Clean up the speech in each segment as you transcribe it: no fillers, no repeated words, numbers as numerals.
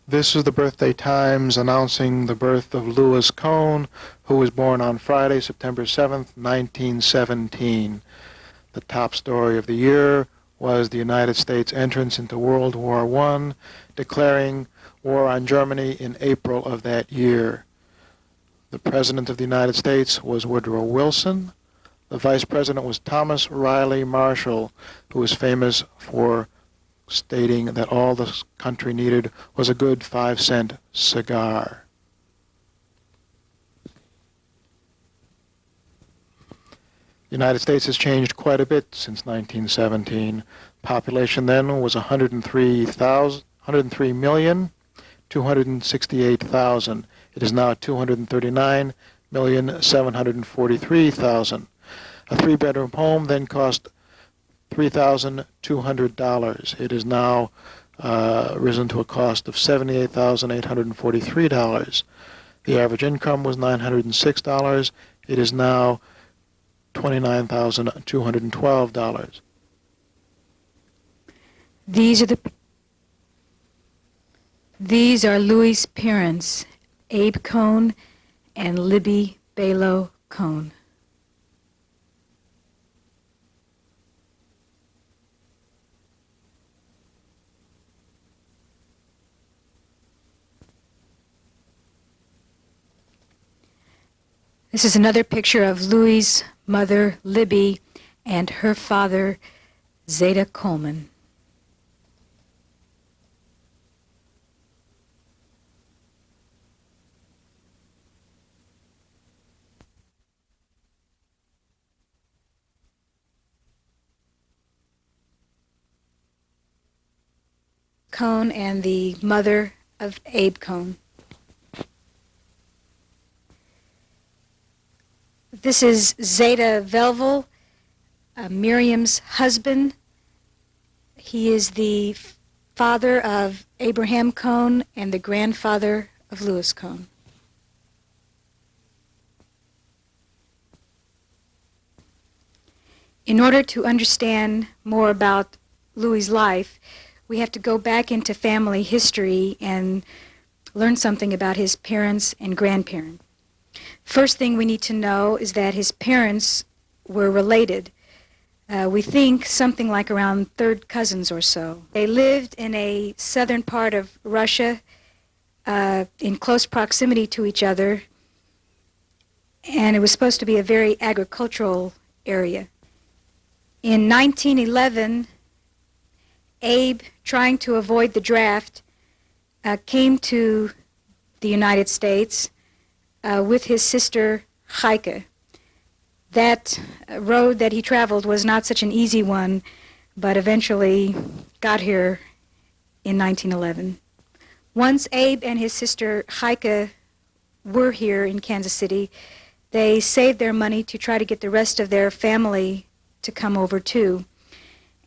This is the Birthday Times announcing the birth of Louis Cohn, who was born on Friday, September 7th, 1917. The top story of the year was the United States entrance into World War I, declaring war on Germany in April of that year. The President of the United States was Woodrow Wilson. The Vice President was Thomas Riley Marshall, who was famous for stating that all the country needed was a good 5-cent cigar. The United States has changed quite a bit since 1917. Population then was 103,268,000. It is now 239,743,000. A three-bedroom home then cost $3,200. It is now risen to a cost of $78,843. The average income was $906. It is now $29,212. These are Louis' parents, Abe Cohn and Libby Balo Cohn. This is another picture of Louis' mother, Libby, and her father, Zeta Coleman. Cohn and the mother of Abe Cohn. This is Zeta Velvel, Miriam's husband. He is the father of Abraham Cohn and the grandfather of Louis Cohn. In order to understand more about Louis' life, we have to go back into family history and learn something about his parents and grandparents. First thing we need to know is that his parents were related. We think something like around third cousins or so. They lived in a southern part of Russia in close proximity to each other, and it was supposed to be a very agricultural area. In 1911, Abe, trying to avoid the draft, came to the United States with his sister Heike. That road that he traveled was not such an easy one, but eventually got here in 1911. Once Abe and his sister Heike were here in Kansas City, they saved their money to try to get the rest of their family to come over too.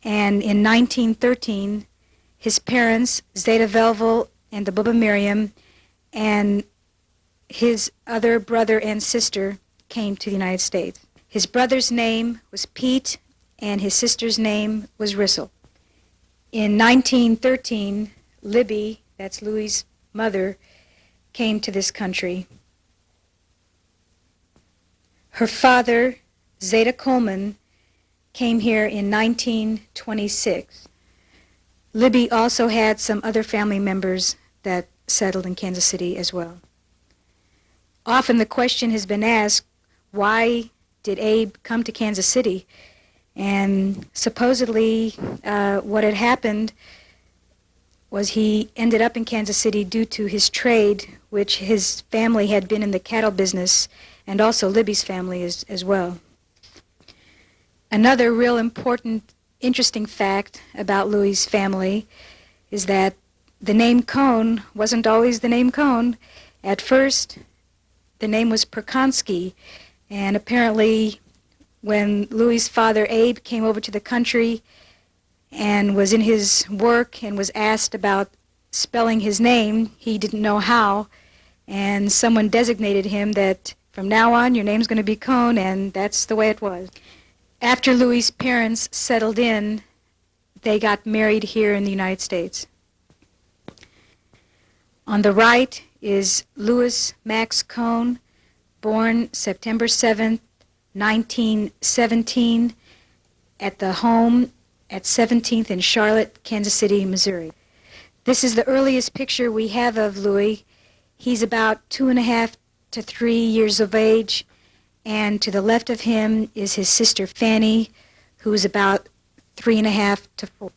And in 1913, his parents, Zeta Velvel and the Bubba Miriam, and his other brother and sister came to the United States. His brother's name was Pete, and his sister's name was Rissel. In 1913, Libby, that's Louis' mother, came to this country. Her father, Zeta Coleman, came here in 1926. Libby also had some other family members that settled in Kansas City as well. Often the question has been asked, why did Abe come to Kansas City? And supposedly what had happened was he ended up in Kansas City due to his trade, which his family had been in the cattle business, and also Libby's family as well. Another real important, interesting fact about Louis' family is that the name Cohn wasn't always the name Cohn. At first, the name was Perkonsky, and apparently when Louis' father Abe came over to the country and was in his work and was asked about spelling his name, he didn't know how, and someone designated him that from now on your name's going to be Cohn, and that's the way it was. After Louis' parents settled in, they got married here in the United States. On the right is Louis Max Cohn, born September 7th, 1917, at the home at 17th in Charlotte, Kansas City, Missouri. This is the earliest picture we have of Louis. He's about 2.5 to 3 years of age, and to the left of him is his sister Fanny, who is about 3.5 to 4.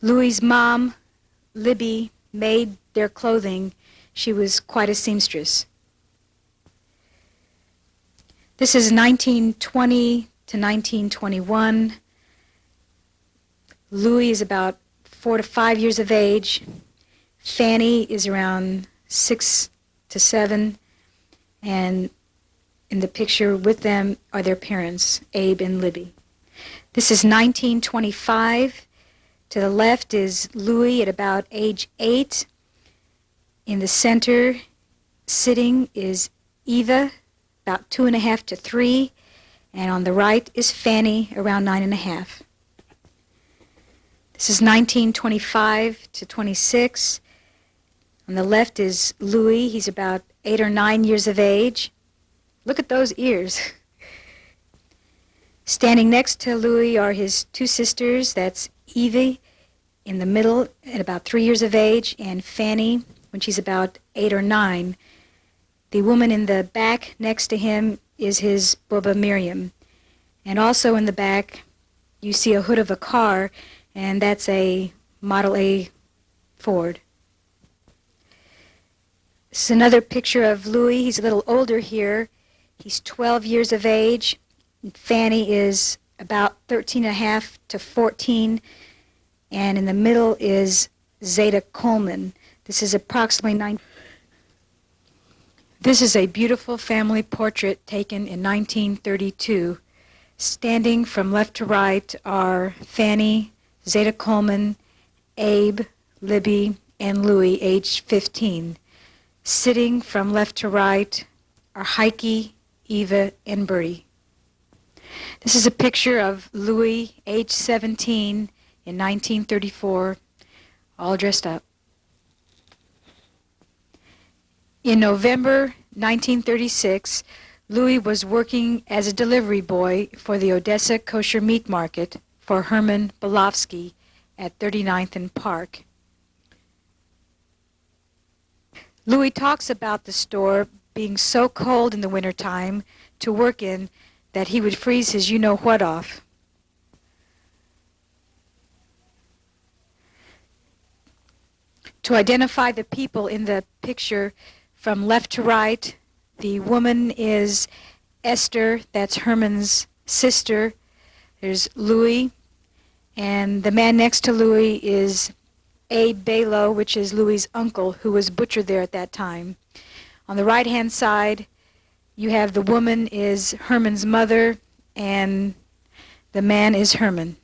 Louis's mom, Libby, made their clothing. She was quite a seamstress. This is 1920 to 1921. Louis is about 4 to 5 years of age. Fanny is around 6 to 7. And in the picture with them are their parents, Abe and Libby. This is 1925. To the left is Louis at about age 8. In the center, sitting, is Eva, about 2.5 to 3. And on the right is Fanny, around 9.5. This is 1925 to 26. On the left is Louis. He's about 8 or 9 years of age. Look at those ears. Standing next to Louis are his two sisters. That's Evie in the middle at about 3 years of age, and Fanny when she's about 8 or 9. The woman in the back next to him is his Bubba Miriam. And also in the back you see a hood of a car, and that's a Model A Ford. This is another picture of Louis. He's a little older here. He's 12 years of age. And Fanny is about 13.5 to 14. And in the middle is Zeta Coleman. This is approximately 9. This is a beautiful family portrait taken in 1932. Standing from left to right are Fanny, Zeta Coleman, Abe, Libby, and Louis, aged 15. Sitting from left to right are Heike, Eva, and Bertie. This is a picture of Louis, age 17, in 1934, all dressed up. In November 1936, Louis was working as a delivery boy for the Odessa Kosher Meat Market for Herman Belovsky at 39th and Park. Louis talks about the store being so cold in the wintertime to work in that he would freeze his you-know-what off. To identify the people in the picture from left to right, the woman is Esther, that's Herman's sister. There's Louis, and the man next to Louis is Abe Balo, which is Louis's uncle, who was butchered there at that time. On the right-hand side, you have the woman is Herman's mother, and the man is Herman.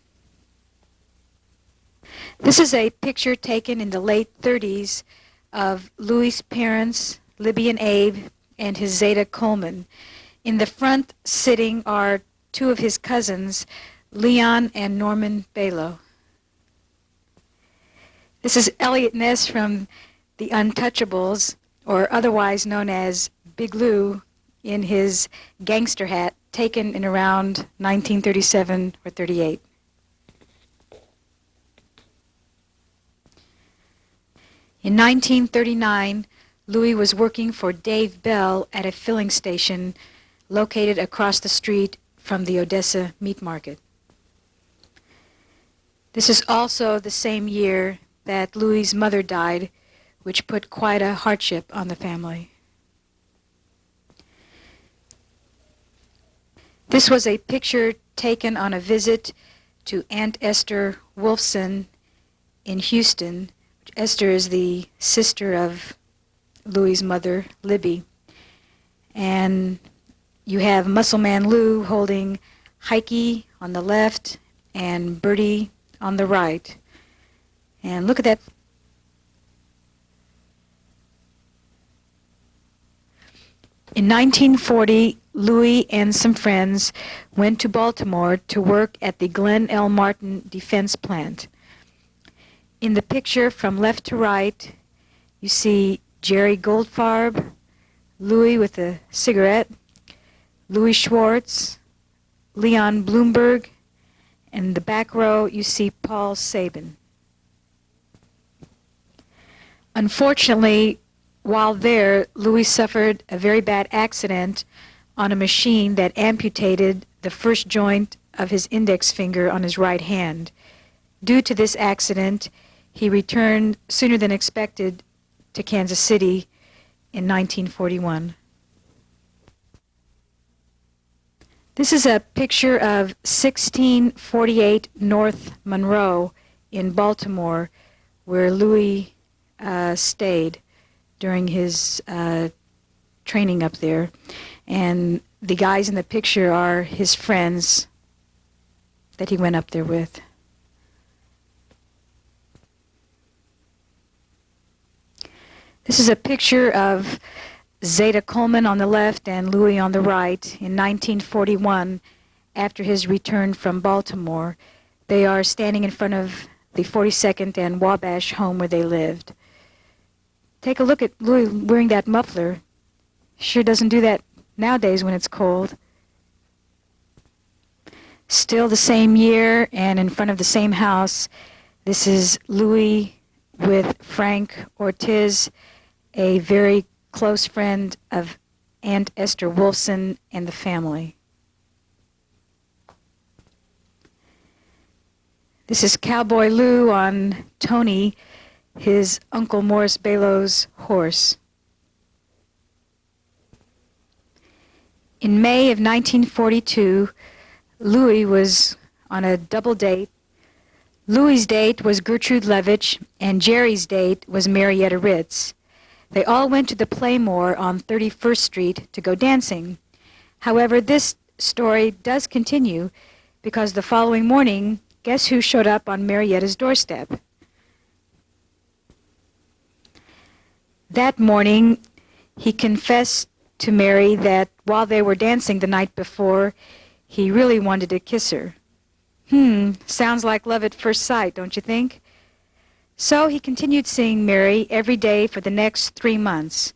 This is a picture taken in the late 30s of Louis's parents, Libby and Abe, and his Zeta Coleman. In the front sitting are two of his cousins, Leon and Norman Balo. This is Elliot Ness from The Untouchables, or otherwise known as Big Lou, in his gangster hat, taken in around 1937 or 38. In 1939, Louis was working for Dave Bell at a filling station located across the street from the Odessa Meat Market. This is also the same year that Louis's mother died, which put quite a hardship on the family. This was a picture taken on a visit to Aunt Esther Wolfson in Houston. Esther is the sister of Louis's mother, Libby. And you have Muscle Man Lou holding Heike on the left and Bertie on the right. And look at that. In 1940, Louis and some friends went to Baltimore to work at the Glenn L. Martin Defense Plant. In the picture from left to right, you see Jerry Goldfarb, Louis with a cigarette, Louis Schwartz, Leon Bloomberg, and in the back row you see Paul Sabin. Unfortunately, while there, Louis suffered a very bad accident on a machine that amputated the first joint of his index finger on his right hand. Due to this accident, he returned sooner than expected to Kansas City in 1941. This is a picture of 1648 North Monroe in Baltimore, where Louis stayed during his training up there. And the guys in the picture are his friends that he went up there with. This is a picture of Zeta Coleman on the left and Louis on the right in 1941 after his return from Baltimore. They are standing in front of the 42nd and Wabash home where they lived. Take a look at Louis wearing that muffler. Sure doesn't do that nowadays when it's cold. Still the same year and in front of the same house. This is Louis with Frank Ortiz, a very close friend of Aunt Esther Wolfson and the family. This is Cowboy Lou on Tony, his Uncle Morris Below's horse. In May of 1942, Louis was on a double date. Louis's date was Gertrude Levitch, and Jerry's date was Marietta Ritz. They all went to the Playmore on 31st Street to go dancing. However, this story does continue because the following morning, guess who showed up on Marietta's doorstep? That morning, he confessed to Mary that while they were dancing the night before, he really wanted to kiss her. Sounds like love at first sight, don't you think? So he continued seeing Mary every day for the next 3 months.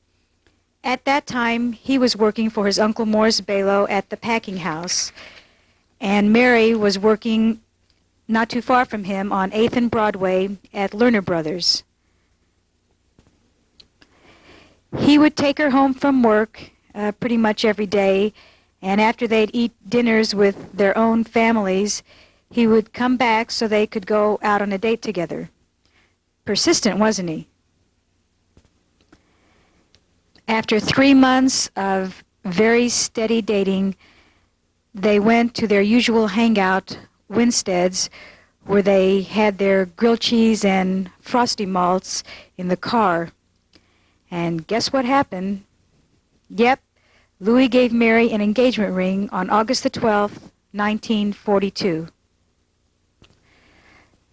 At that time, he was working for his Uncle Morris Balow at the packing house, and Mary was working not too far from him on 8th and Broadway at Lerner Brothers. He would take her home from work pretty much every day, and after they'd eat dinners with their own families, he would come back so they could go out on a date together. Persistent, wasn't he? After 3 months of very steady dating, they went to their usual hangout, Winstead's, where they had their grilled cheese and frosty malts in the car. And guess what happened? Yep, Louis gave Mary an engagement ring on August the 12th, 1942.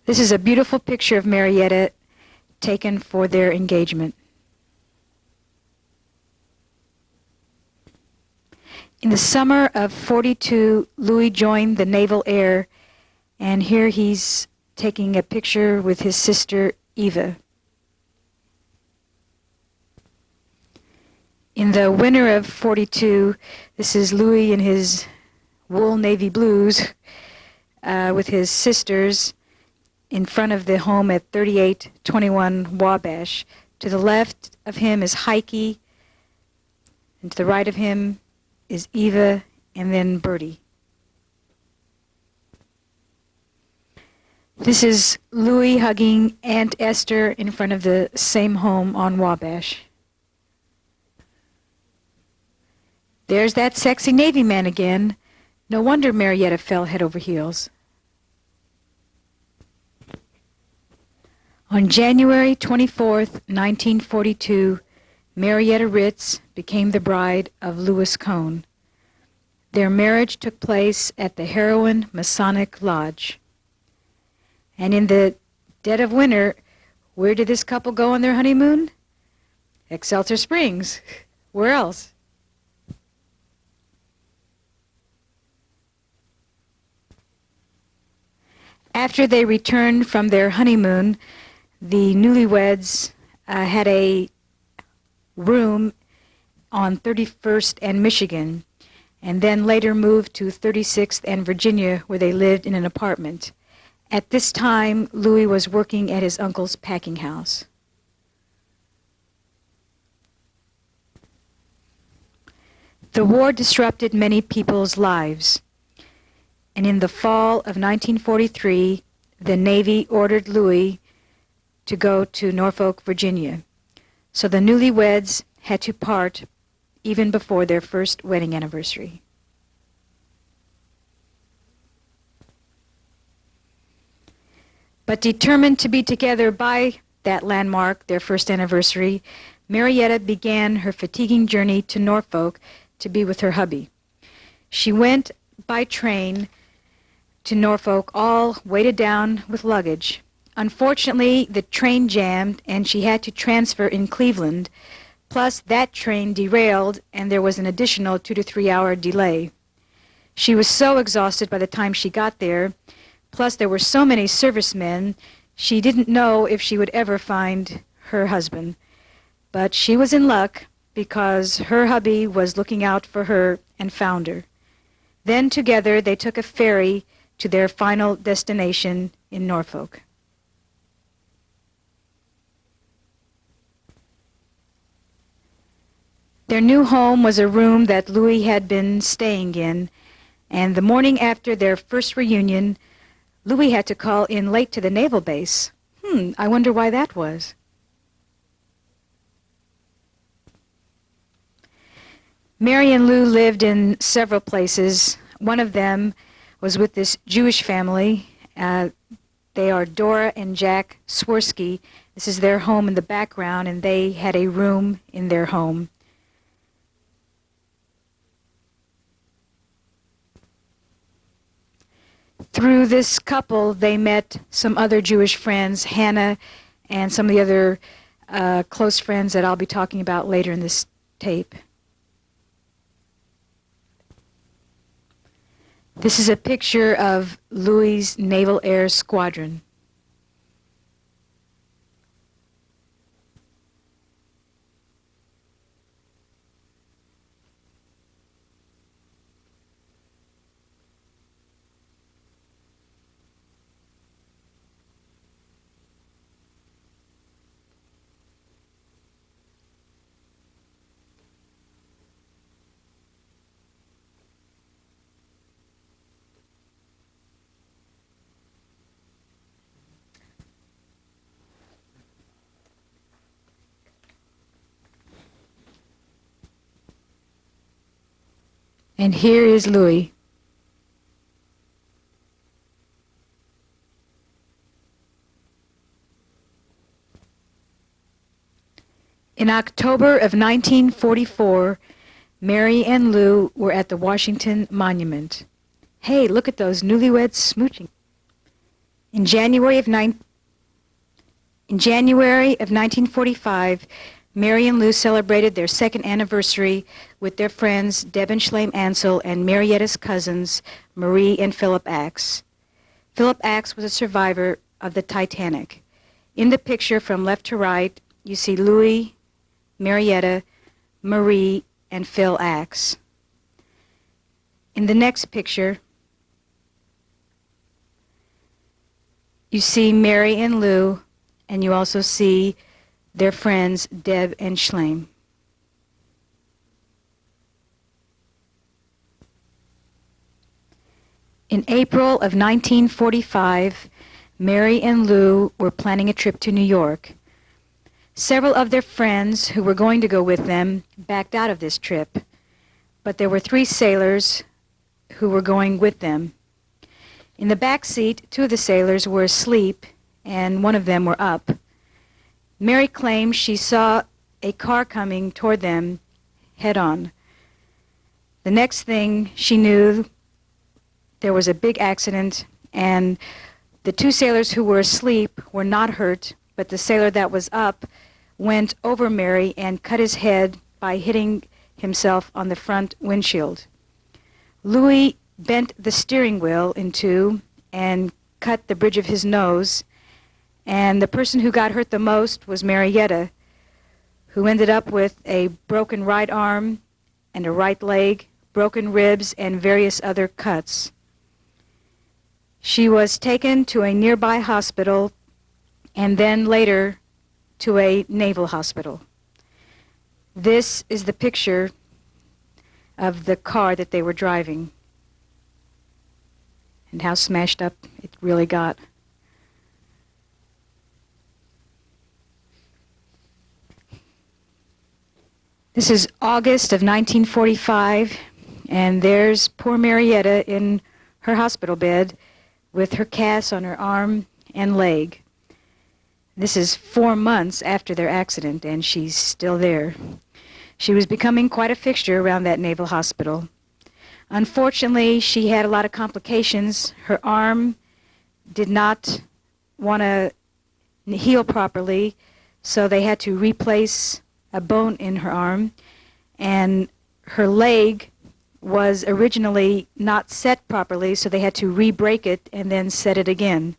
This is a beautiful picture of Marietta taken for their engagement. In the summer of 42, Louis joined the Naval Air, and here he's taking a picture with his sister Eva. In the winter of 42, this is Louis in his wool navy blues with his sisters in front of the home at 3821 Wabash. To the left of him is Heike, and to the right of him is Eva, and then Bertie. This is Louis hugging Aunt Esther in front of the same home on Wabash. There's that sexy Navy man again. No wonder Marietta fell head over heels. On January 24th, 1942, Marietta Ritz became the bride of Louis Cohn. Their marriage took place at the Heroin Masonic Lodge. And in the dead of winter, where did this couple go on their honeymoon? Excelsior Springs. Where else? After they returned from their honeymoon, the newlyweds had a room on 31st and Michigan, and then later moved to 36th and Virginia, where they lived in an apartment. At this time, Louis was working at his uncle's packing house. The war disrupted many people's lives, and in the fall of 1943, the Navy ordered Louis to go to Norfolk, Virginia. So the newlyweds had to part even before their first wedding anniversary. But determined to be together by that landmark, their first anniversary, Marietta began her fatiguing journey to Norfolk to be with her hubby. She went by train to Norfolk, all weighted down with luggage. Unfortunately, the train jammed and she had to transfer in Cleveland. Plus, that train derailed and there was an additional 2 to 3 hour delay. She was so exhausted by the time she got there. Plus, there were so many servicemen, she didn't know if she would ever find her husband. But she was in luck because her hubby was looking out for her and found her. Then together they took a ferry to their final destination in Norfolk. Their new home was a room that Louis had been staying in, and the morning after their first reunion, Louis had to call in late to the naval base. I wonder why that was. Mary and Lou lived in several places. One of them was with this Jewish family. They are Dora and Jack Swirsky. This is their home in the background, and they had a room in their home. Through this couple, they met some other Jewish friends, Hannah, and some of the other close friends that I'll be talking about later in this tape. This is a picture of Louis' Naval Air Squadron. And here is Louis. In October of 1944, Mary and Lou were at the Washington Monument. Hey, look at those newlyweds smooching. In January of 1945, Mary and Lou celebrated their second anniversary with their friends Deb and Shlaim Ansel and Marietta's cousins Marie and Philip Axe. Philip Axe was a survivor of the Titanic. In the picture from left to right, you see Louis, Marietta, Marie, and Phil Axe. In the next picture, you see Mary and Lou, and you also see their friends Deb and Shlaim. In April of 1945, Mary and Lou were planning a trip to New York. Several of their friends who were going to go with them backed out of this trip, but there were 3 sailors who were going with them. In the back seat, 2 of the sailors were asleep and one of them were up. Mary claimed she saw a car coming toward them head-on. The next thing she knew, there was a big accident, and the 2 sailors who were asleep were not hurt, but the sailor that was up went over Mary and cut his head by hitting himself on the front windshield. Louis bent the steering wheel in 2 and cut the bridge of his nose, and the person who got hurt the most was Marietta, who ended up with a broken right arm and a right leg, broken ribs, and various other cuts. She was taken to a nearby hospital and then later to a naval hospital. This is the picture of the car that they were driving and how smashed up it really got. This is August of 1945, and there's poor Marietta in her hospital bed with her cast on her arm and leg. This is 4 months after their accident, and she's still there. She was becoming quite a fixture around that naval hospital. Unfortunately, she had a lot of complications. Her arm did not want to heal properly, so they had to replace a bone in her arm, and her leg was originally not set properly, so they had to re-break it and then set it again.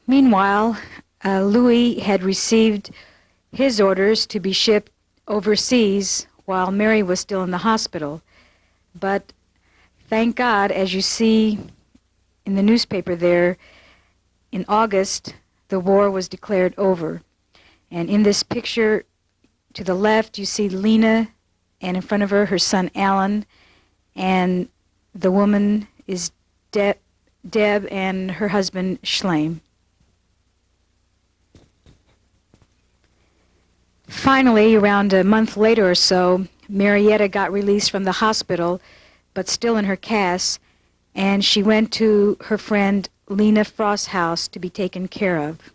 Meanwhile, Louis had received his orders to be shipped overseas while Mary was still in the hospital. But thank God, as you see in the newspaper there, in August, the war was declared over. And in this picture to the left, you see Lena, and in front of her, her son Alan, and the woman is Deb and her husband Schleim. Finally, around a month later or so, Marietta got released from the hospital, but still in her cast, and she went to her friend Lena Frost's house to be taken care of.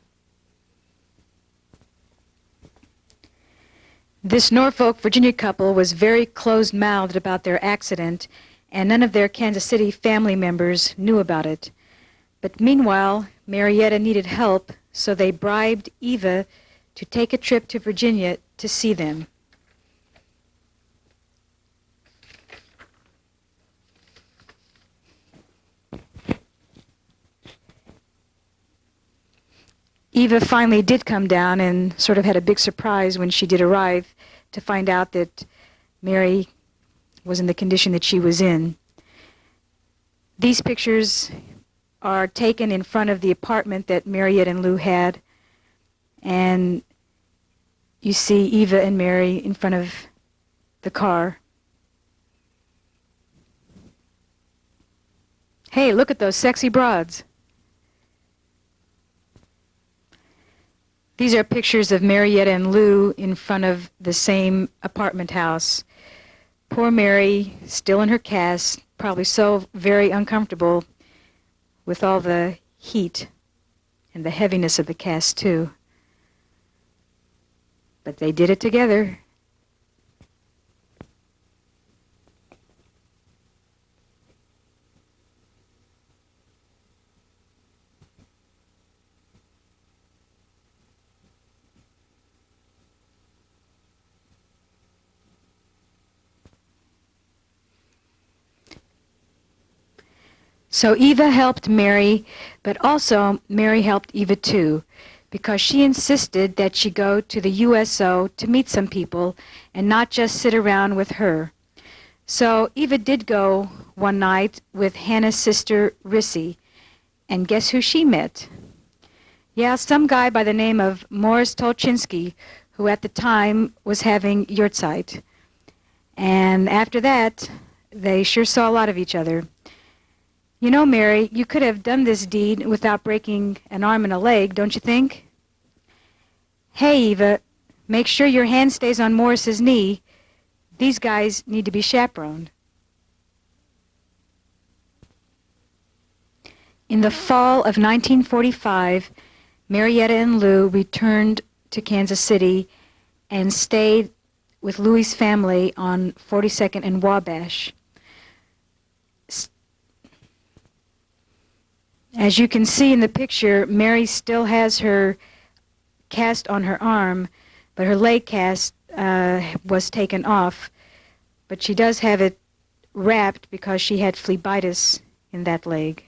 This Norfolk, Virginia couple was very closed-mouthed about their accident, and none of their Kansas City family members knew about it. But meanwhile, Marietta needed help, so they bribed Eva to take a trip to Virginia to see them. Eva finally did come down and sort of had a big surprise when she did arrive to find out that Mary was in the condition that she was in. These pictures are taken in front of the apartment that Marietta and Lou had, and you see Eva and Mary in front of the car. Hey, look at those sexy broads. These are pictures of Marietta and Lou in front of the same apartment house. Poor Mary, still in her cast, probably so very uncomfortable with all the heat and the heaviness of the cast, too. But they did it together. So Eva helped Mary, but also Mary helped Eva too, because she insisted that she go to the USO to meet some people and not just sit around with her. So Eva did go one night with Hannah's sister Rissy, and guess who she met? Yeah, some guy by the name of Morris Tolchinsky, who at the time was having yurtzeit. And after that, they sure saw a lot of each other. You know, Mary, you could have done this deed without breaking an arm and a leg, don't you think? Hey, Eva, make sure your hand stays on Morris's knee. These guys need to be chaperoned. In the fall of 1945, Marietta and Lou returned to Kansas City and stayed with Louis's family on 42nd and Wabash. As you can see in the picture, Mary still has her cast on her arm, but her leg cast was taken off, but she does have it wrapped because she had phlebitis in that leg.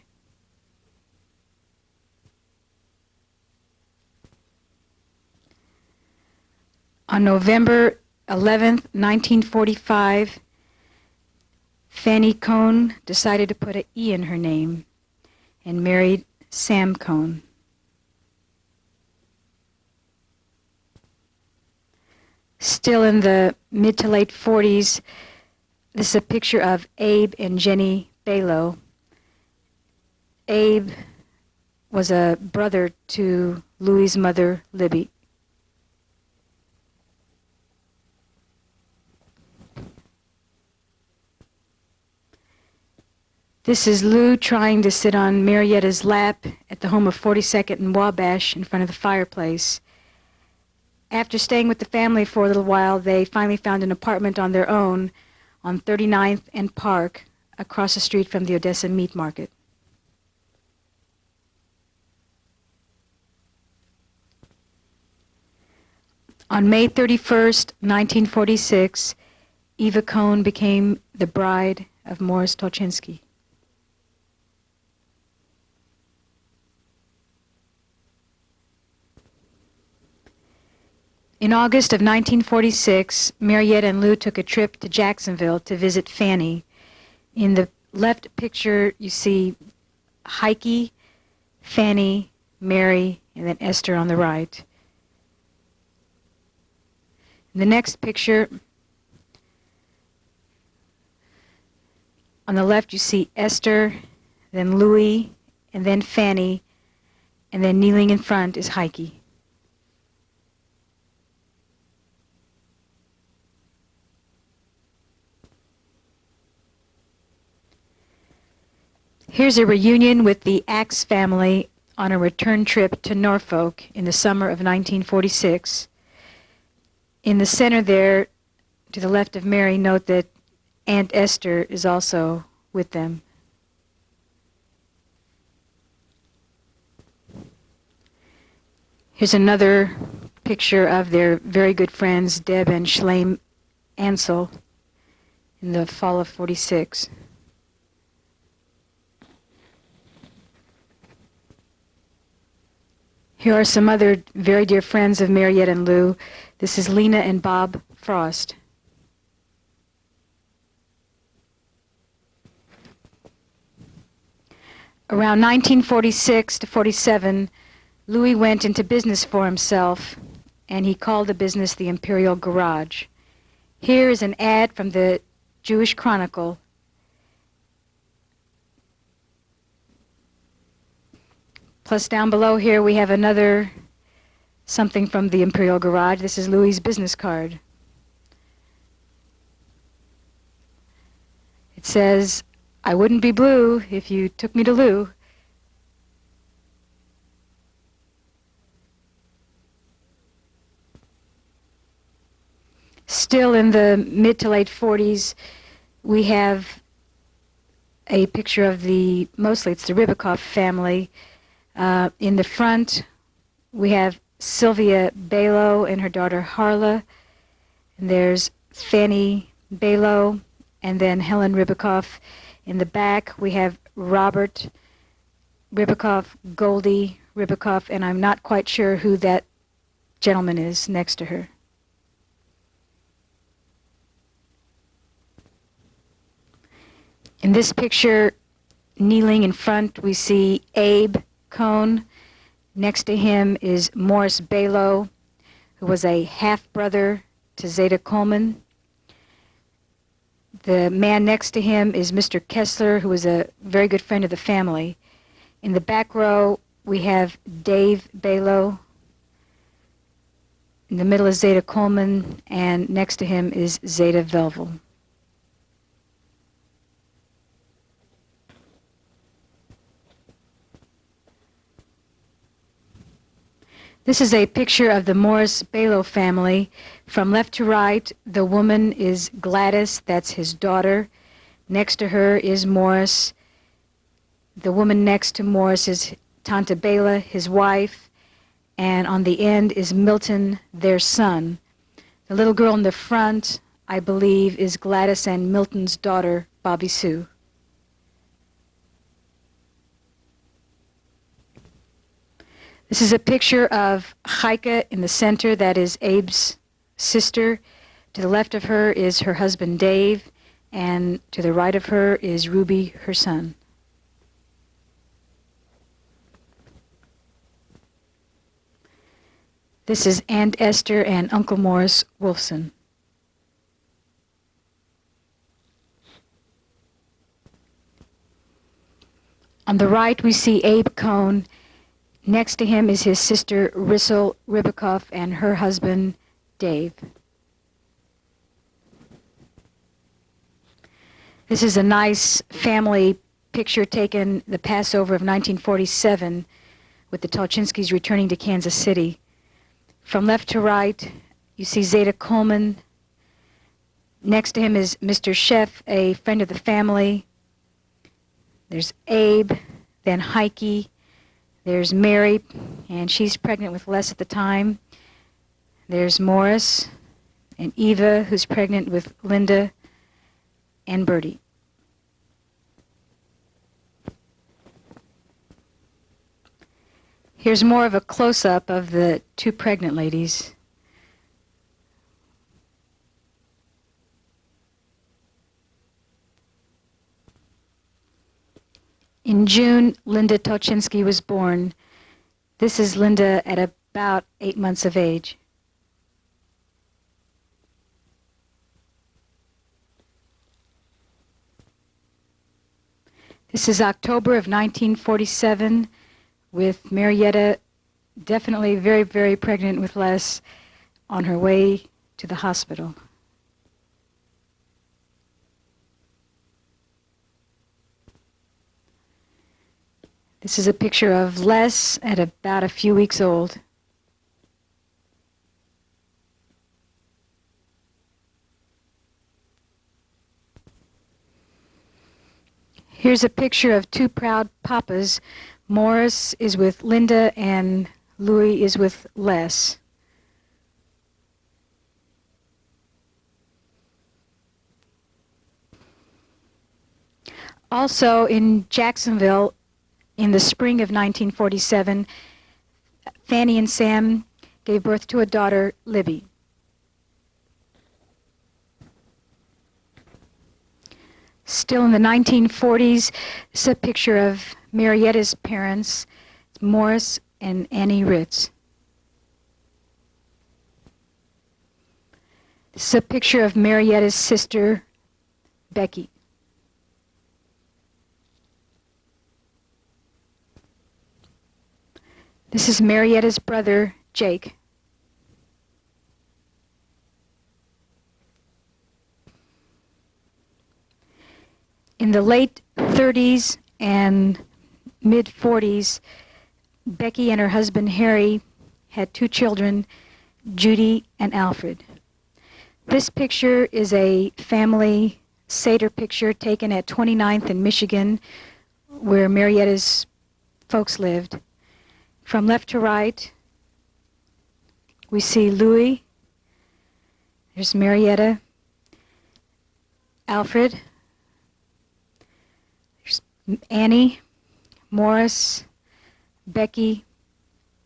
On November 11th, 1945, Fanny Cohn decided to put an E in her name and married Sam Cohn. Still in the mid to late 40s, this is a picture of Abe and Jenny Balow. Abe was a brother to Louie's mother, Libby. This is Lou trying to sit on Marietta's lap at the home of 42nd and Wabash in front of the fireplace. After staying with the family for a little while, they finally found an apartment on their own on 39th and Park, across the street from the Odessa Meat Market. On May 31st, 1946, Eva Cohn became the bride of Morris Tolchinsky. In August of 1946, Marietta and Lou took a trip to Jacksonville to visit Fanny. In the left picture, you see Heike, Fanny, Mary, and then Esther on the right. In the next picture, on the left, you see Esther, then Louis, and then Fanny, and then kneeling in front is Heike. Here's a reunion with the Axe family on a return trip to Norfolk in the summer of 1946. In the center there, to the left of Mary, note that Aunt Esther is also with them. Here's another picture of their very good friends, Deb and Shlaim Ansel, in the fall of 46. Here are some other very dear friends of Marietta and Lou. This is Lena and Bob Frost. Around 1946 to 47, Louis went into business for himself, and he called the business the Imperial Garage. Here is an ad from the Jewish Chronicle. Plus down below here we have another something from the Imperial Garage. This is Louis' business card. It says, "I wouldn't be blue if you took me to Lou." Still in the mid to late 40s, we have a picture of mostly it's the Ribicoff family. In the front, we have Sylvia Balow and her daughter Harla. And there's Fanny Balow and then Helen Ribicoff. In the back, we have Robert Ribicoff, Goldie Ribicoff, and I'm not quite sure who that gentleman is next to her. In this picture, kneeling in front, we see Abe Cohn. Next to him is Morris Balow, who was a half-brother to Zeta Coleman. The man next to him is Mr. Kessler, who was a very good friend of the family. In the back row, we have Dave Balow. In the middle is Zeta Coleman, and next to him is Zeta Velvel. This is a picture of the Morris Balow family. From left to right, the woman is Gladys, that's his daughter. Next to her is Morris. The woman next to Morris is Tante Bela, his wife. And on the end is Milton, their son. The little girl in the front, I believe, is Gladys and Milton's daughter, Bobby Sue. This is a picture of Heike in the center. That is Abe's sister. To the left of her is her husband, Dave, and to the right of her is Ruby, her son. This is Aunt Esther and Uncle Morris Wolfson. On the right, we see Abe Cohn. Next to him is his sister, Rissel Ribicoff, and her husband, Dave. This is a nice family picture taken the Passover of 1947 with the Tolchinskys returning to Kansas City. From left to right, you see Zeta Coleman. Next to him is Mr. Sheff, a friend of the family. There's Abe, then Heike. There's Mary, and she's pregnant with Les at the time. There's Morris and Eva, who's pregnant with Linda and Bertie. Here's more of a close-up of the two pregnant ladies. In June, Linda Tolchinsky was born. This is Linda at about 8 months of age. This is October of 1947 with Marietta definitely very, very pregnant with Les on her way to the hospital. This is a picture of Les at about a few weeks old. Here's a picture of two proud papas. Morris is with Linda and Louis is with Les. Also in Jacksonville, in the spring of 1947, Fanny and Sam gave birth to a daughter, Libby. Still in the 1940s, this is a picture of Marietta's parents, Morris and Annie Ritz. This is a picture of Marietta's sister, Becky. This is Marietta's brother, Jake. In the late 30s and mid-40s, Becky and her husband, Harry, had two children, Judy and Alfred. This picture is a family Seder picture taken at 29th in Michigan, where Marietta's folks lived. From left to right, we see Louis, there's Marietta, Alfred, there's Annie, Morris, Becky,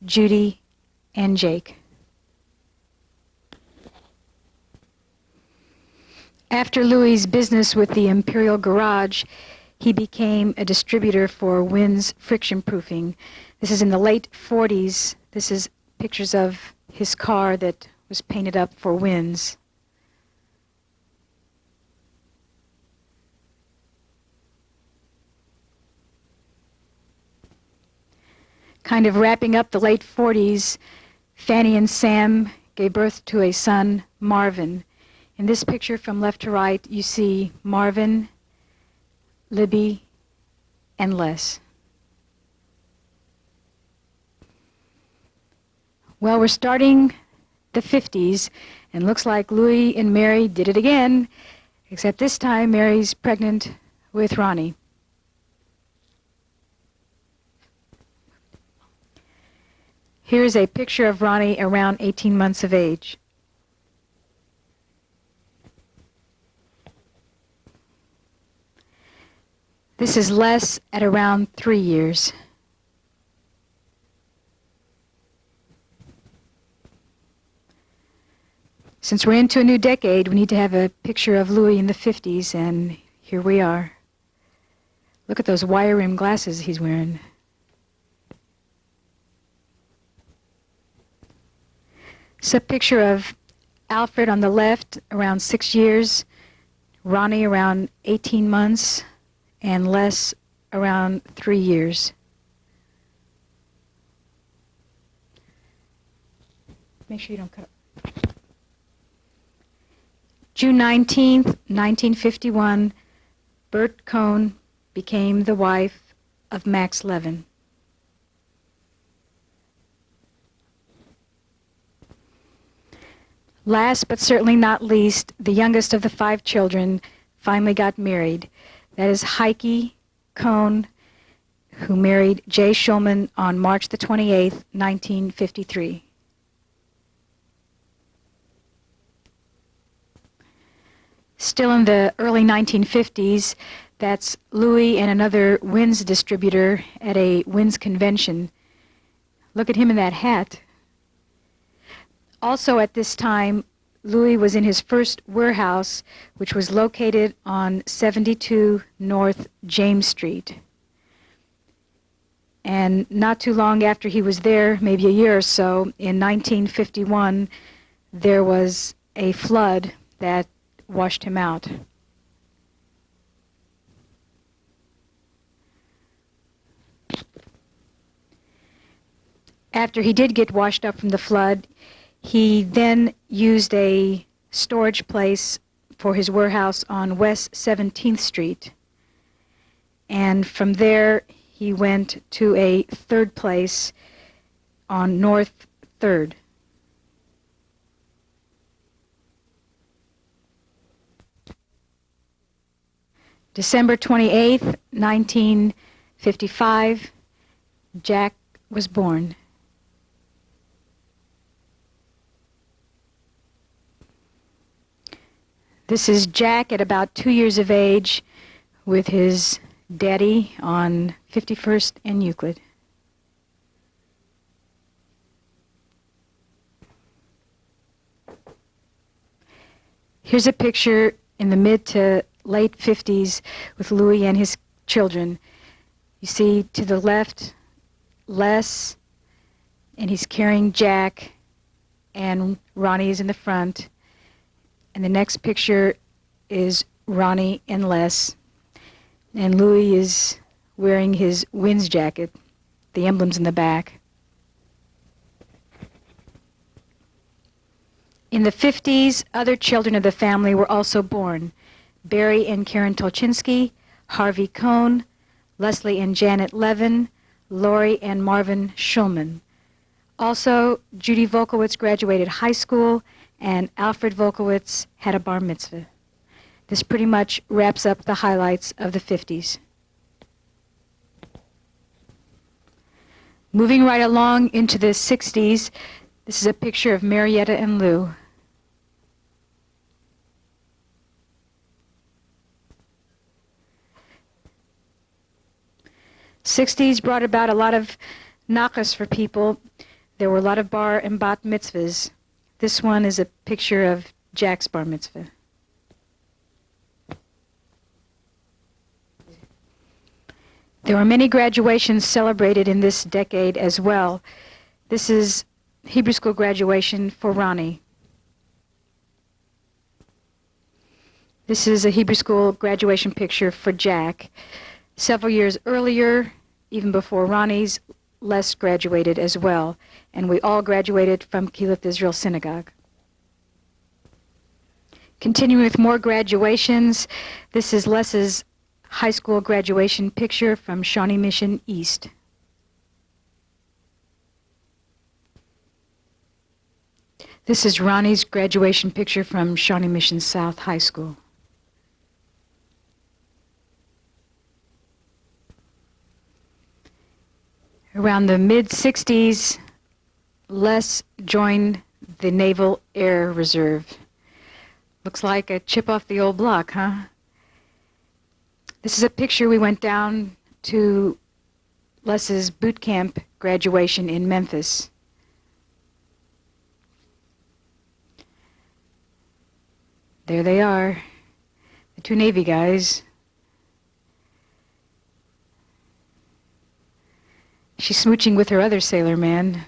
Judy, and Jake. After Louis' business with the Imperial Garage, he became a distributor for Wynn's friction proofing. This is in the late 40s. This is pictures of his car that was painted up for Wynn's. Kind of wrapping up the late 40s, Fanny and Sam gave birth to a son, Marvin. In this picture from left to right, you see Marvin, Libby, and Les. Well, we're starting the 50s, and looks like Louis and Mary did it again, except this time Mary's pregnant with Ronnie. Here's a picture of Ronnie around 18 months of age. This is Les at around 3 years. Since we're into a new decade, we need to have a picture of Louis in the 50s, and here we are. Look at those wire-rimmed glasses he's wearing. It's a picture of Alfred on the left, around 6 years, Ronnie around 18 months, and Les around 3 years. Make sure you don't cut up. June 19th, 1951, Bert Cohn became the wife of Max Levin. Last but certainly not least, the youngest of the 5 children finally got married. That is Heike Cohn, who married Jay Schulman on March the 28th, 1953. Still in the early 1950s, that's Louis and another Wins distributor at a Wins convention. Look at him in that hat. Also at this time, Louis was in his first warehouse, which was located on 72 North James Street. And not too long after he was there, maybe a year or so, in 1951, there was a flood that washed him out. After he did get washed up from the flood, he then used a storage place for his warehouse on West 17th Street. And from there, he went to a third place on North 3rd. December 28th, 1955, Jack was born. This is Jack at about 2 years of age with his daddy on 51st and Euclid. Here's a picture in the mid to late 50s with Louis and his children. You see to the left, Les, and he's carrying Jack, and Ronnie is in the front. And the next picture is Ronnie and Les. And Louis is wearing his Wins jacket, the emblem's in the back. In the 50s, other children of the family were also born. Barry and Karen Tolchinsky, Harvey Cohn, Leslie and Janet Levin, Lori and Marvin Schulman. Also, Judy Volkowitz graduated high school, and Alfred Volkowitz had a bar mitzvah. This pretty much wraps up the highlights of the 50s. Moving right along into the 60s, this is a picture of Marietta and Lou. '60s brought about a lot of nachas for people. There were a lot of bar and bat mitzvahs. This one is a picture of Jack's bar mitzvah. There were many graduations celebrated in this decade as well. This is Hebrew school graduation for Ronnie. This is a Hebrew school graduation picture for Jack. Several years earlier, even before Ronnie's, Les graduated as well, and we all graduated from Kehillat Israel Synagogue. Continuing with more graduations, this is Les's high school graduation picture from Shawnee Mission East. This is Ronnie's graduation picture from Shawnee Mission South High School. Around the mid-'60s, Les joined the Naval Air Reserve. Looks like a chip off the old block, huh? This is a picture we went down to Les's boot camp graduation in Memphis. There they are, the two Navy guys. She's smooching with her other sailor man.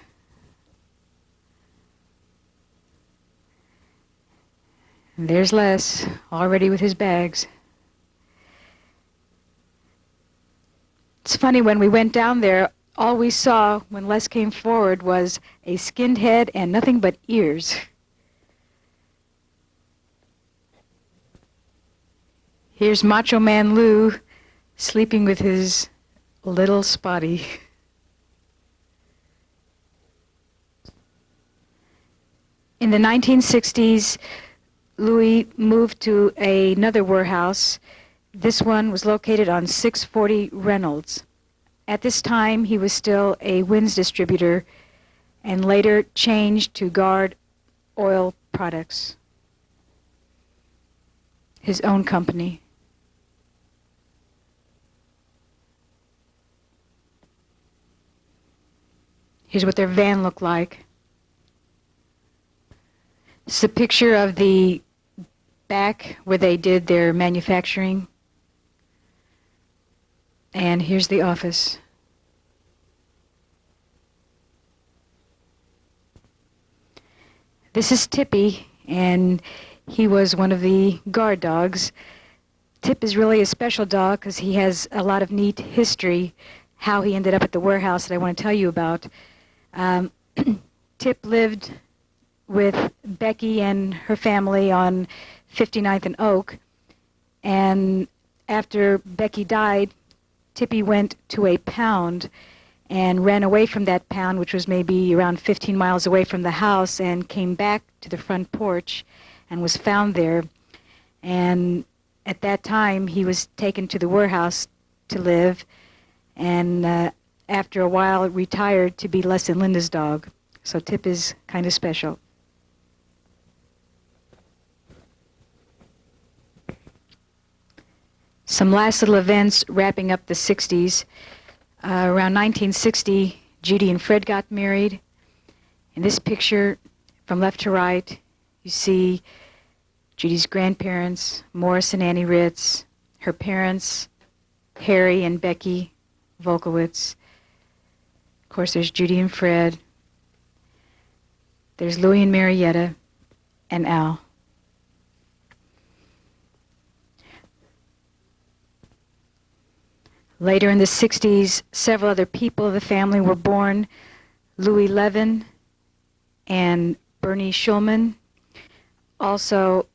And there's Les, already with his bags. It's funny, when we went down there, all we saw when Les came forward was a skinned head and nothing but ears. Here's Macho Man Lou sleeping with his little Spotty. In the 1960s, Louis moved to another warehouse. This one was located on 640 Reynolds. At this time, he was still a Wynn's distributor and later changed to Guard Oil Products, his own company. Here's what their van looked like. This is a picture of the back where they did their manufacturing. And here's the office. This is Tippy, and he was one of the guard dogs. Tip is really a special dog because he has a lot of neat history, how he ended up at the warehouse that I want to tell you about. Tip lived with Becky and her family on 59th and Oak, and after Becky died, Tippy went to a pound and ran away from that pound, which was maybe around 15 miles away from the house, and came back to the front porch and was found there. And at that time, he was taken to the warehouse to live, and after a while retired to be Les and Linda's dog. So Tip is kind of special. Some last little events wrapping up the 60s. Around 1960, Judy and Fred got married. In this picture, from left to right, you see Judy's grandparents, Morris and Annie Ritz, her parents, Harry and Becky Volkowitz. Of course, there's Judy and Fred. There's Louie and Marietta and Al. Later in the 60s, several other people of the family were born. Louis Levin and Bernie Schulman. Also,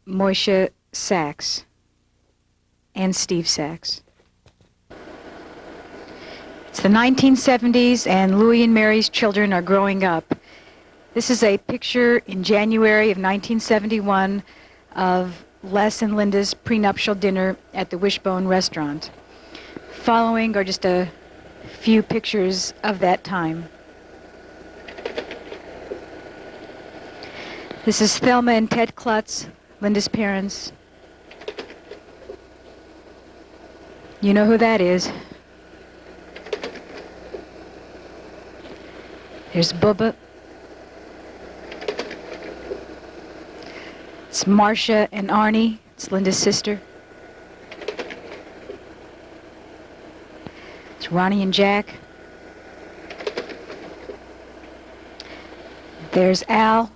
Moishe Sachs and Steve Sachs. It's the 1970s, and Louis and Mary's children are growing up. This is a picture in January of 1971 of Les and Linda's prenuptial dinner at the Wishbone restaurant. Following are just a few pictures of that time. This is Thelma and Ted Klutz, Linda's parents. You know who that is. There's Bubba. It's Marcia and Arnie. It's Linda's sister. It's Ronnie and Jack. There's Al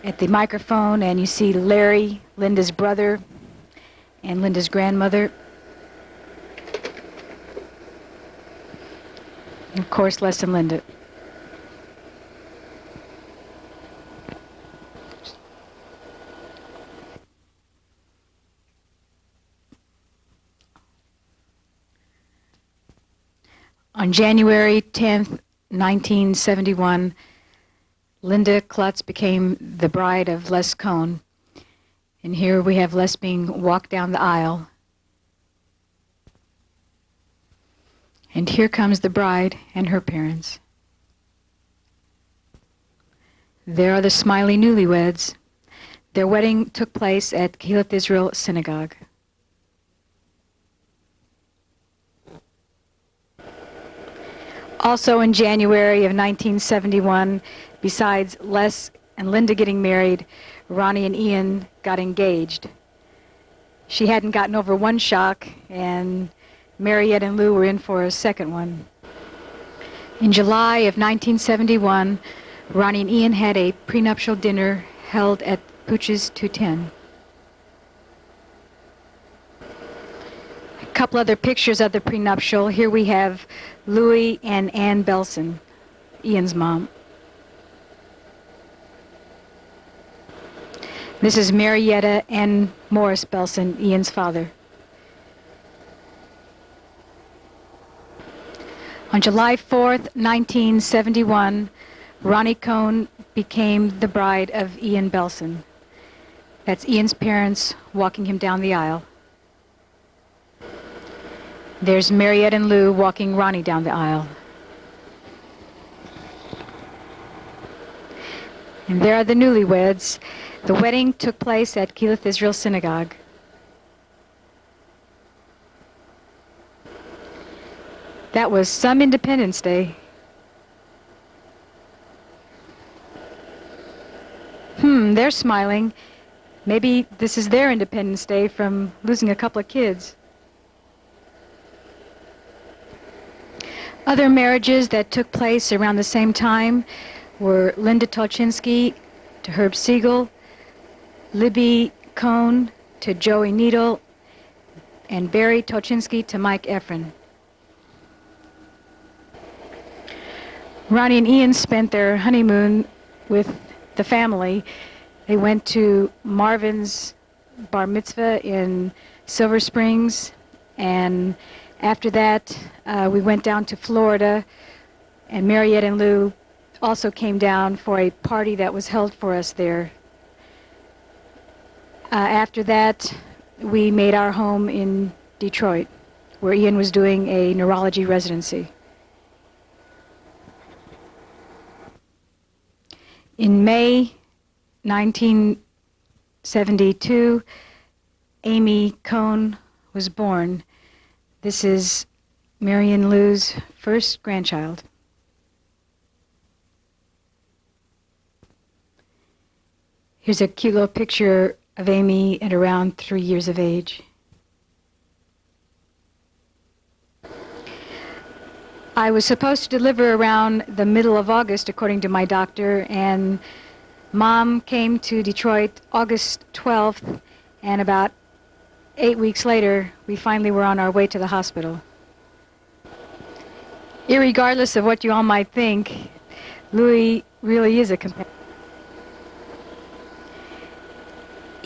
at the microphone, and you see Larry, Linda's brother, and Linda's grandmother. And of course, Les and Linda. On January 10th, 1971, Linda Klutz became the bride of Les Cohn. And here we have Les being walked down the aisle. And here comes the bride and her parents. There are the smiley newlyweds. Their wedding took place at Kehilloth Israel Synagogue. Also in January of 1971, besides Les and Linda getting married, Ronnie and Ian got engaged. She hadn't gotten over one shock, and Mariette and Lou were in for a second one. In July of 1971, Ronnie and Ian had a prenuptial dinner held at Pooch's 210. A couple other pictures of the prenuptial. Here we have Louis and Ann Belson, Ian's mom. This is Marietta and Morris Belson, Ian's father. On July 4th, 1971, Ronnie Cohn became the bride of Ian Belson. That's Ian's parents walking him down the aisle. There's Mariette and Lou walking Ronnie down the aisle. And there are the newlyweds. The wedding took place at Keelith Israel Synagogue. That was some Independence Day. They're smiling. Maybe this is their Independence Day from losing a couple of kids. Other marriages that took place around the same time were Linda Tolchinsky to Herb Siegel, Libby Cohn to Joey Needle, and Barry Tolchinsky to Mike Efron. Ronnie and Ian spent their honeymoon with the family. They went to Marvin's bar mitzvah in Silver Springs, and after that we went down to Florida, and Mariette and Lou also came down for a party that was held for us there. After that, we made our home in Detroit, where Ian was doing a neurology residency. In May 1972, Amy Cohn was born. This is Marion Lou's first grandchild. Here's a cute little picture of Amy at around 3 years of age. I was supposed to deliver around the middle of August, according to my doctor, and Mom came to Detroit August 12th, and about 8 weeks later, we finally were on our way to the hospital. Irregardless of what you all might think, Louis really is a companion.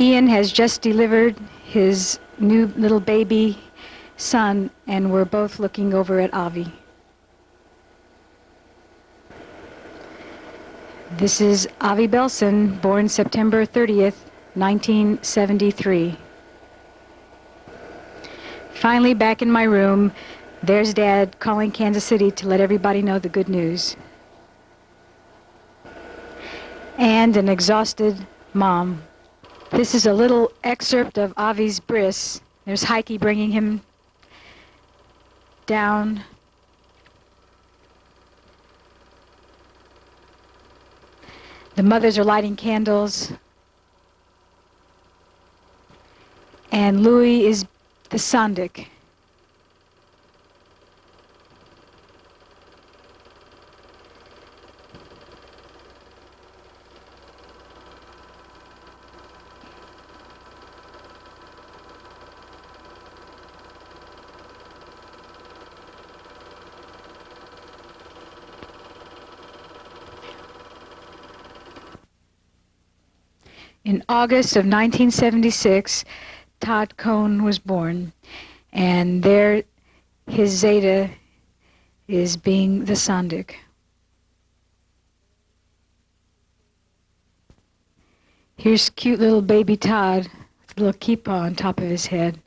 Ian has just delivered his new little baby son, and we're both looking over at Avi. This is Avi Belson, born September 30th, 1973. Finally back in my room, there's Dad calling Kansas City to let everybody know the good news. And an exhausted Mom. This is a little excerpt of Avi's bris. There's Heike bringing him down. The mothers are lighting candles. And Louis is the Sandik. In August of 1976, Todd Cohn was born, and there his Zeta is being the Sandik. Here's cute little baby Todd with a little kippah on top of his head.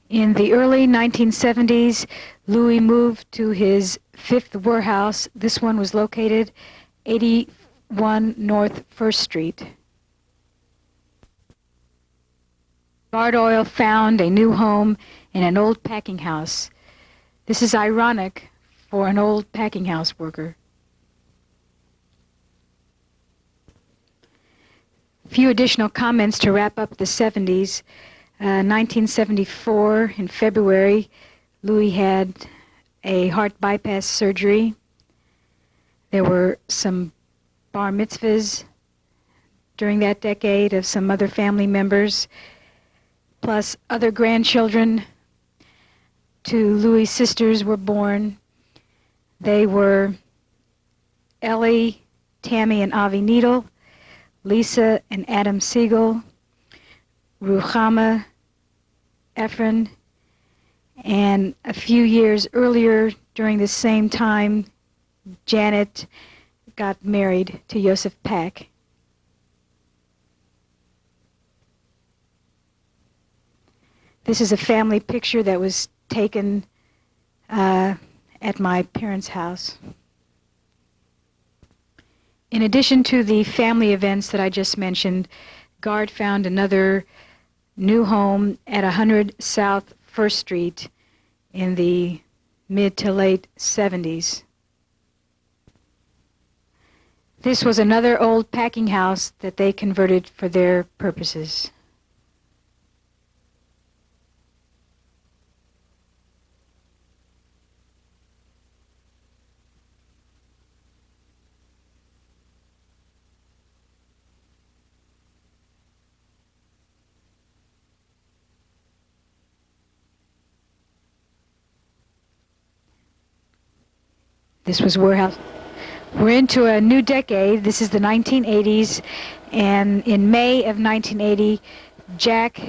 In the early 1970s, Louis moved to his fifth warehouse. This one was located 81 North 1st Street. Guard Oil found a new home in an old packing house. This is ironic for an old packing house worker. A few additional comments to wrap up the 70s. 1974, in February, Louis had a heart bypass surgery. There were some bar mitzvahs during that decade of some other family members, plus other grandchildren. Two Louis' sisters were born. They were Ellie, Tammy, and Avi Needle, Lisa and Adam Siegel, Ruchama, Efren, and a few years earlier, during the same time, Janet got married to Joseph Pack. This is a family picture that was taken at my parents' house. In addition to the family events that I just mentioned, Guard found another new home at 100 South 1st Street in the mid to late 70s. This was another old packing house that they converted for their purposes. This was warehouse. We're into a new decade. This is the 1980s, and in May of 1980, Jack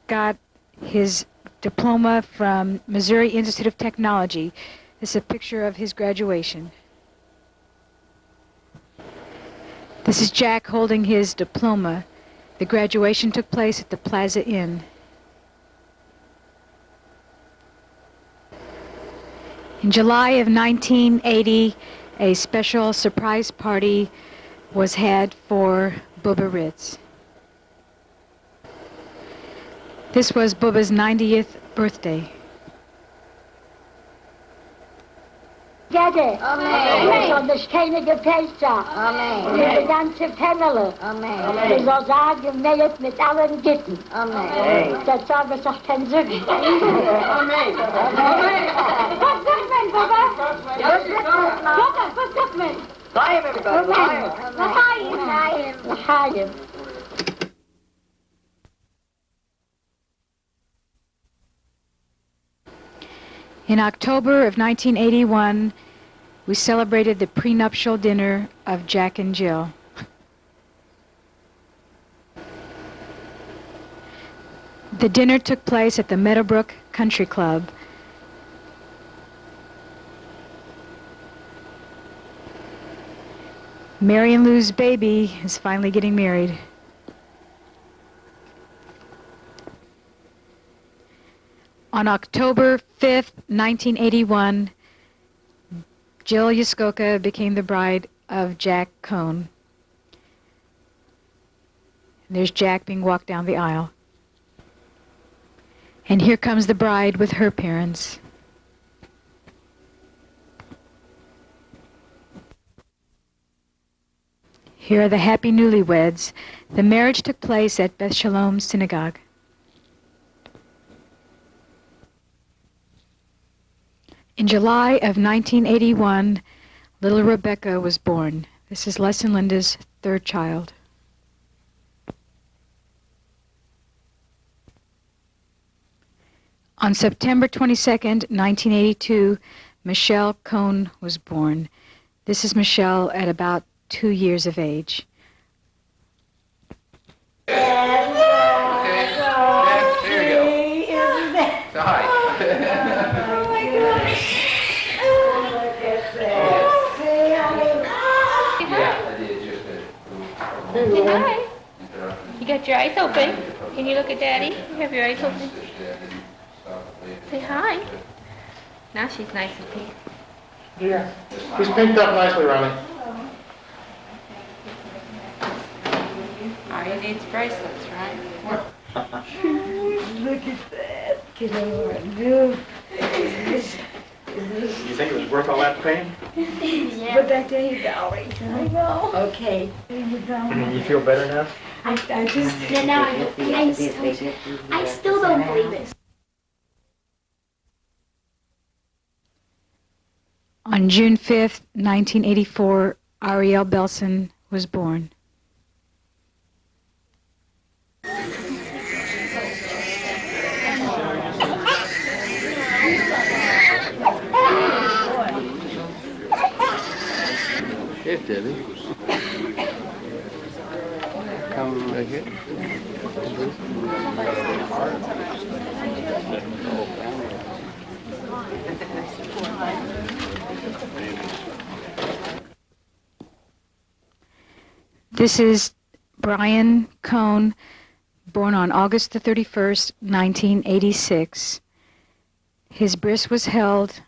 got his diploma from Missouri Institute of Technology. This is a picture of his graduation. This is Jack holding his diploma. The graduation took place at the Plaza Inn. In July of 1980, a special surprise party was had for Bubba Ritz. This was Bubba's 90th birthday. Gede. Amen. Und das steinige Pesach. Amen. Und die ganze Family. Amen. Wir soll sagen, meldet mit allen Gitten. Amen. Das sagen wir doch kein Sünden. Amen. Was sagt man, Baba? Baba, was sagt man? Lion, everybody. Lion. L'chaim. L'chaim. In October of 1981, we celebrated the prenuptial dinner of Jack and Jill. The dinner took place at the Meadowbrook Country Club. Mary and Lou's baby is finally getting married. On October 5th, 1981, Jill Yaskoka became the bride of Jack Cohn. There's Jack being walked down the aisle. And here comes the bride with her parents. Here are the happy newlyweds. The marriage took place at Beth Shalom Synagogue. In July of 1981, little Rebecca was born. This is Les and Linda's third child. On September 22nd, 1982, Michelle Cohn was born. This is Michelle at about 2 years of age. Say hi. You got your eyes open. Can you look at Daddy? You have your eyes open. Say hi. Now she's nice and pink. Yeah. He's pinked up nicely, Ronnie. Arya needs bracelets, right? Look at that. Get over it. You think it was worth all that pain? Yeah. But that day, darling. I know. Okay. You feel better now? I just... Now I still don't believe it. On June 5th, 1984, Ariel Belson was born. Hey, Debbie. Come right here. This is Brian Cohn, born on August the 31st, 1986. His bris was held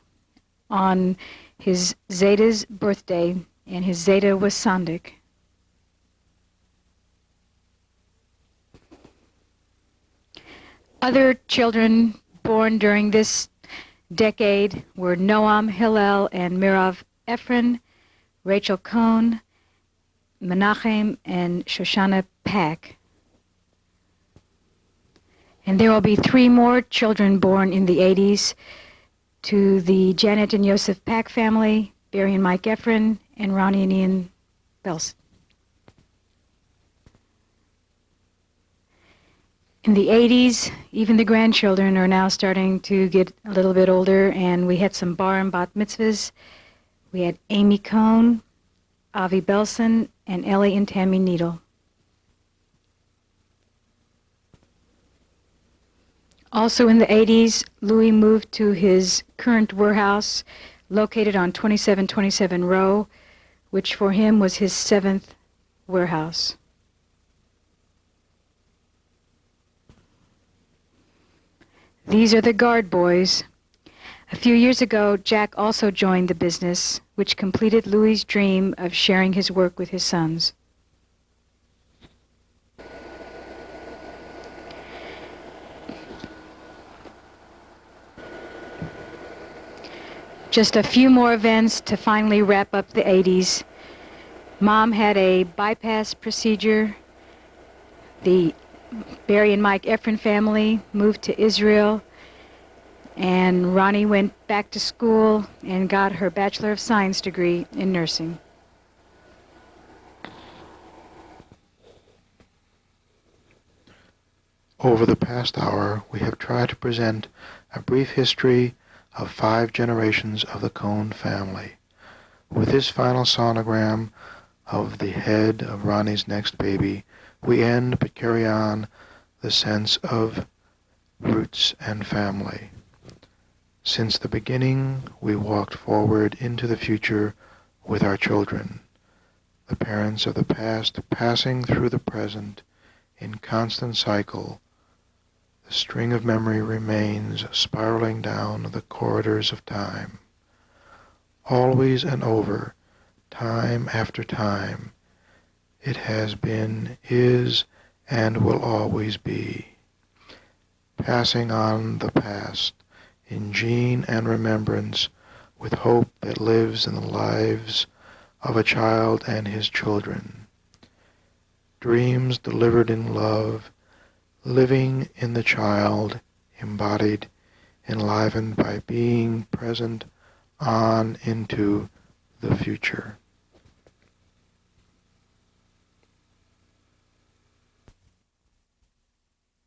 on his Zeta's birthday, and his Zeta was Sandik. Other children born during this decade were Noam Hillel and Mirav Efron, Rachel Cohn, Menachem, and Shoshana Pack. And there will be 3 more children born in the 80s to the Janet and Yosef Pack family, Barry and Mike Efron, and Ronnie and Ian Belson. In the 80s, even the grandchildren are now starting to get a little bit older, and we had some bar and bat mitzvahs. We had Amy Cohn, Avi Belson, and Ellie and Tammy Needle. Also in the 80s, Louis moved to his current warehouse located on 2727 Row, which for him was his 7th warehouse. These are the guard boys. A few years ago, Jack also joined the business, which completed Louis' dream of sharing his work with his sons. Just a few more events to finally wrap up the 80s. Mom had a bypass procedure. The Barry and Mike Efron family moved to Israel, and Ronnie went back to school and got her Bachelor of Science degree in nursing. Over the past hour, we have tried to present a brief history of 5 generations of the Cohn family. With this final sonogram of the head of Ronnie's next baby, we end but carry on the sense of roots and family. Since the beginning, we walked forward into the future with our children, the parents of the past passing through the present in constant cycle. The string of memory remains spiraling down the corridors of time. Always and over, time after time, it has been, is, and will always be. Passing on the past in gene and remembrance with hope that lives in the lives of a child and his children. Dreams delivered in love, living in the child, embodied, enlivened by being present on into the future.